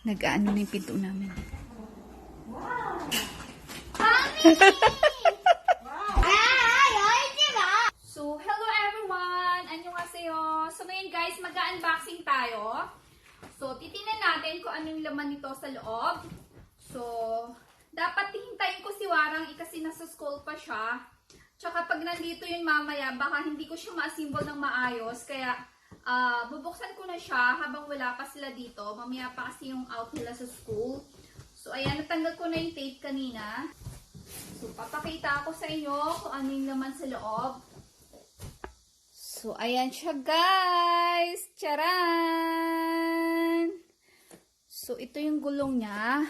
Nag-ano na yung pinto namin. Wow! So, hello everyone! Annyeonghaseyo! So, ngayon guys, mag-unboxing tayo. So, titingnan natin kung anong laman nito sa loob. So, dapat hintayin ko si Warang kasi nasa school pa siya. Tsaka pag nandito yun mamaya, baka hindi ko siya ma-assemble ng maayos. Kaya, bubuksan ko na siya habang wala pa sila dito. Mamaya pa kasi yung out nila sa school. So, ayan, natanggal ko na yung tape kanina. So, papakita ako sa inyo kung ano yung laman sa loob. So, ayan siya guys! Charan! So, ito yung gulong niya.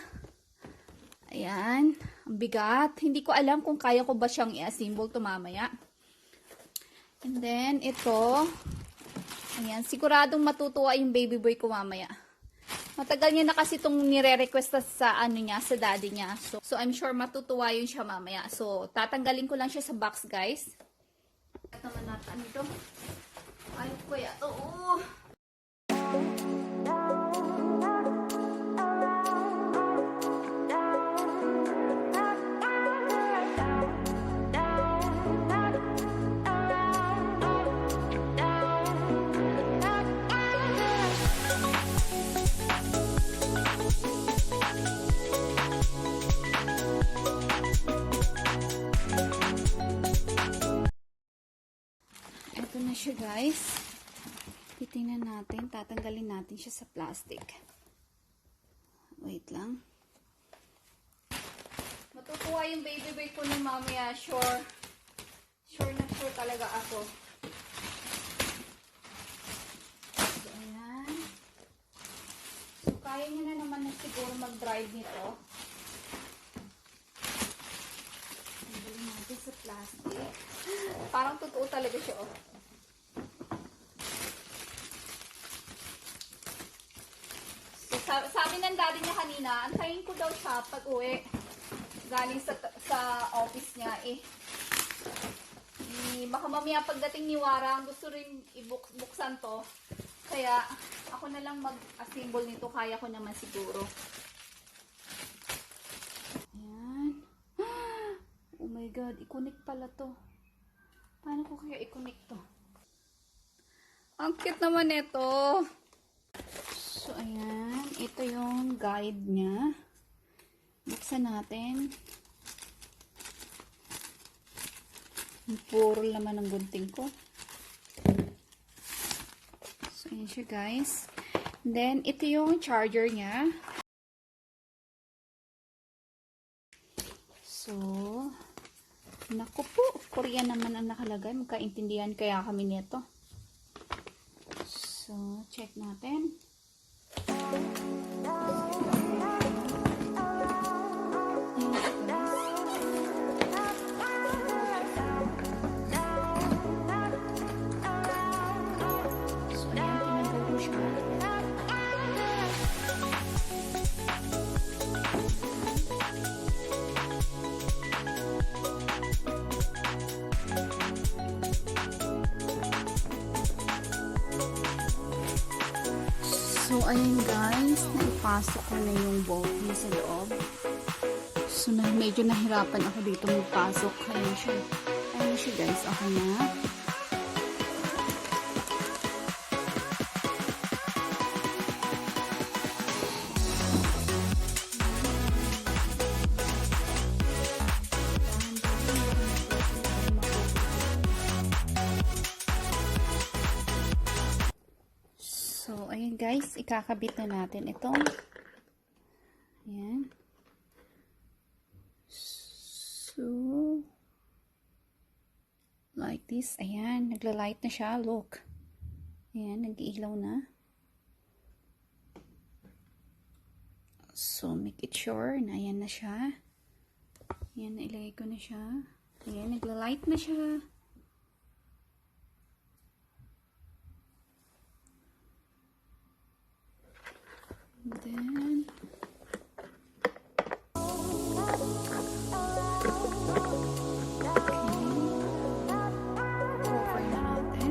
Ayan. Ang bigat. Hindi ko alam kung kaya ko ba siyang i-assemble to mamaya. And then, ito. Ayan. Siguradong matutuwa yung baby boy ko mamaya. Matagal niya na kasi itong nire-request sa ano niya, sa daddy niya. So, I'm sure matutuwa yun siya mamaya. So, tatanggalin ko lang siya sa box, guys. At naman natin ito. Ayaw ko ya ito. Ito na siya guys. Titingnan natin. Tatanggalin natin siya sa plastic. Wait lang. Matutuwa yung baby boy ko ni mamaya. Sure. Sure na sure talaga ako. So, ayan. So, kaya niya na naman na siguro mag-drive nito. Tanggalin natin sa plastic. Parang totoo talaga siya, oh. So, sabi ng daddy niya kanina, antayin ko daw siya pag uwi. Galing sa office niya, baka mamaya pagdating ni Warang, gusto rin ibuksan to. Kaya, ako na lang mag-assemble nito. Kaya ko naman siguro. Ayan. Oh my God, i-connect pala to. Paano ko kaya i-connect to? Ang cute naman ito. So, ayan. Ito yung guide niya. Buksan natin. Puro laman ng gunting ko. So, ayan siya guys. Then, ito yung charger niya. So, naku po, Korean naman ang nakalagay. Magkaintindihan kaya kami nito. So, check natin. So, ayun guys, naipasok ko na yung bolt niya sa loob. So, medyo nahirapan ako dito magpasok. Ayun siya. Ayun siya guys, okay na. So, ayun guys, ikakabit na natin itong ayan. So, like this. Ayan, nagla-light na siya. Look. Ayan, nag-iilaw na. So, make it sure na ayan na siya. Ayan, nailagay ko na siya. Ayan, nagla-light na siya. And then, cover na natin.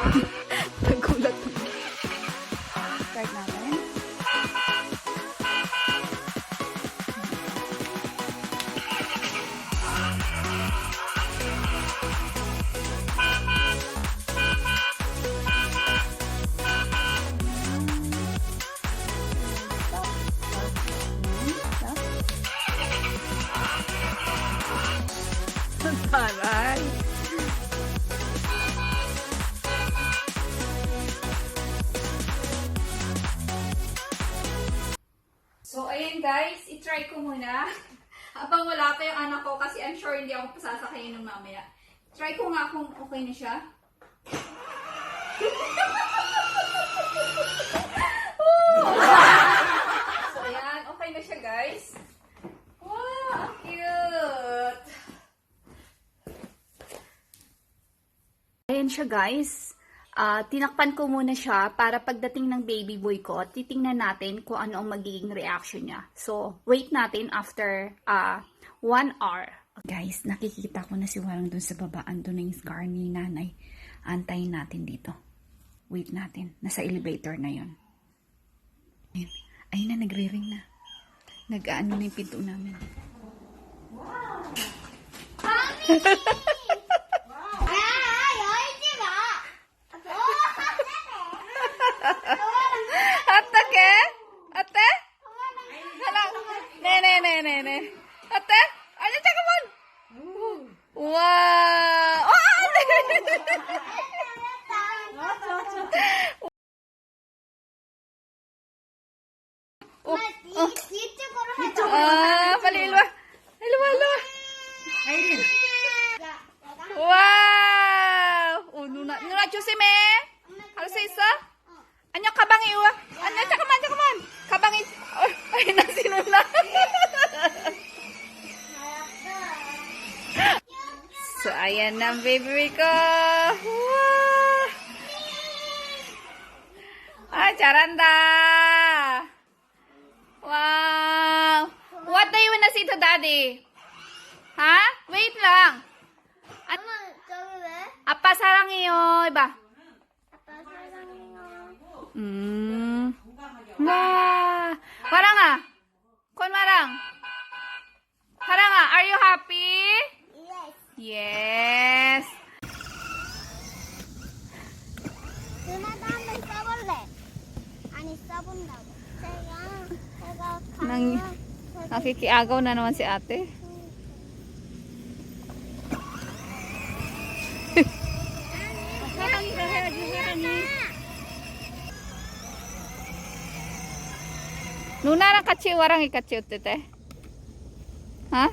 Nagulat. Start natin. Taray. So, ayan guys, itry ko muna. Habang wala pa yung anak ko kasi I'm sure hindi ako pasasakayin ng mamaya. Try ko nga kung okay na siya. So, ayan, okay na siya guys. Wow, ang cute! Ayan siya guys. Tinakpan ko muna siya para pagdating ng baby boy ko, titingnan natin kung ano ang magiging reaction niya. So, wait natin after 1 hour. Guys, nakikita ko na si Warang dun sa baba. Andun na yung scar ni nanay. Antayin natin dito. Wait natin. Nasa elevator na yon. Ayun na, nagre-ring na. Nag-ano na yung pinto namin. Wow! 어떡해? 어때? 네네네네네. 어때? 아니 잠깐만. 우와. 이쪽으로 하자. 빨리 일로 와. 일로 와, 일로 와. 와우. 누나 조심해. 할 수 있어? 안녕, 가방에 와. 안녕, 잠깐만. 가방에. Ay, na si Luna. So, ayan na ang baby ko. Wow. Ay, 잘한다. Wow. What do you wanna say to daddy? Ha? Wait lang. 엄마 저기 왜? 아빠 사랑해요. 해봐. 아빠 사랑해요. Wow. Waranga. Kon Warang. Waranga, are you happy? Yes. Yes. 누나도 한번 써볼래? 아니 써본다고. 제가 Nang, nakikiagaw na naman si ate. 누나랑 같이 와랑이 같이 어때? 어?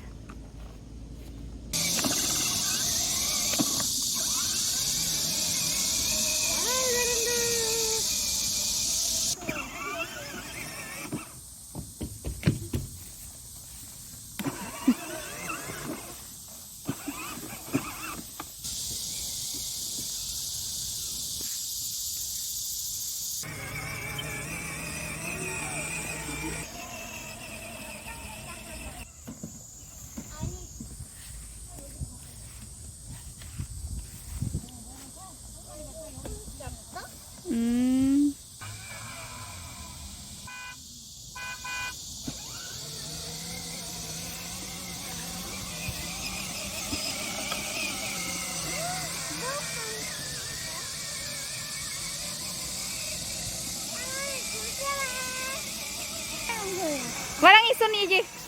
와랑이 손이지.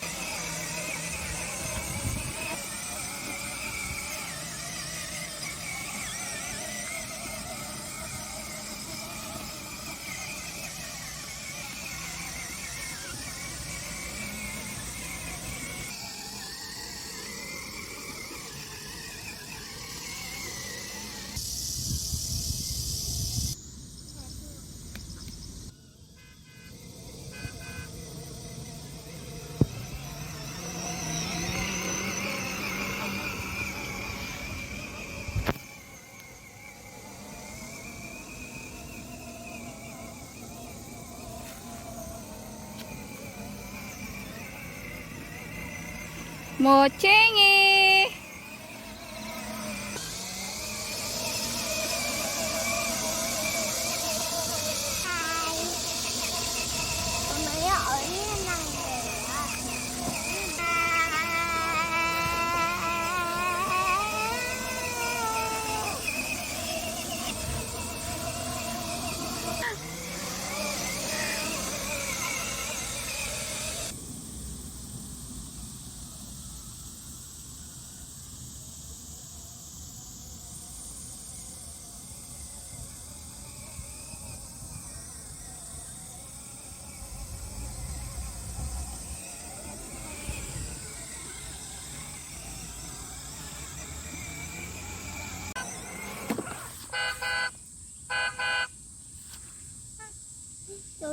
모챙이.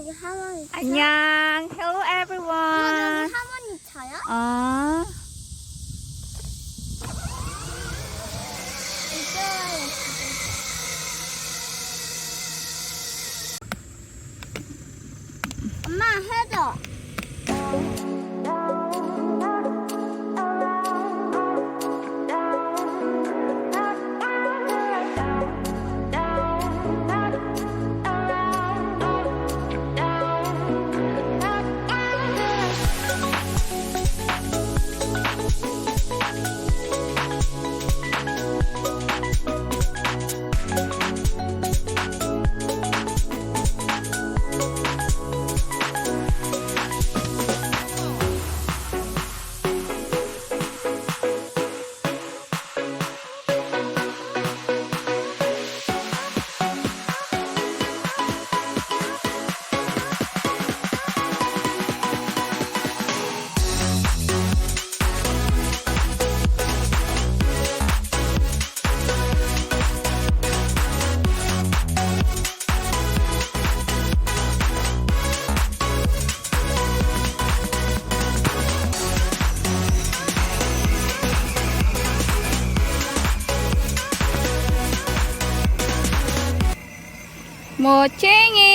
여기 할머니 차. 안녕. Hello 엄마, everyone. 여기 할머니 차야? 아. 이쪽에. 엄마, 해줘. 모챙이.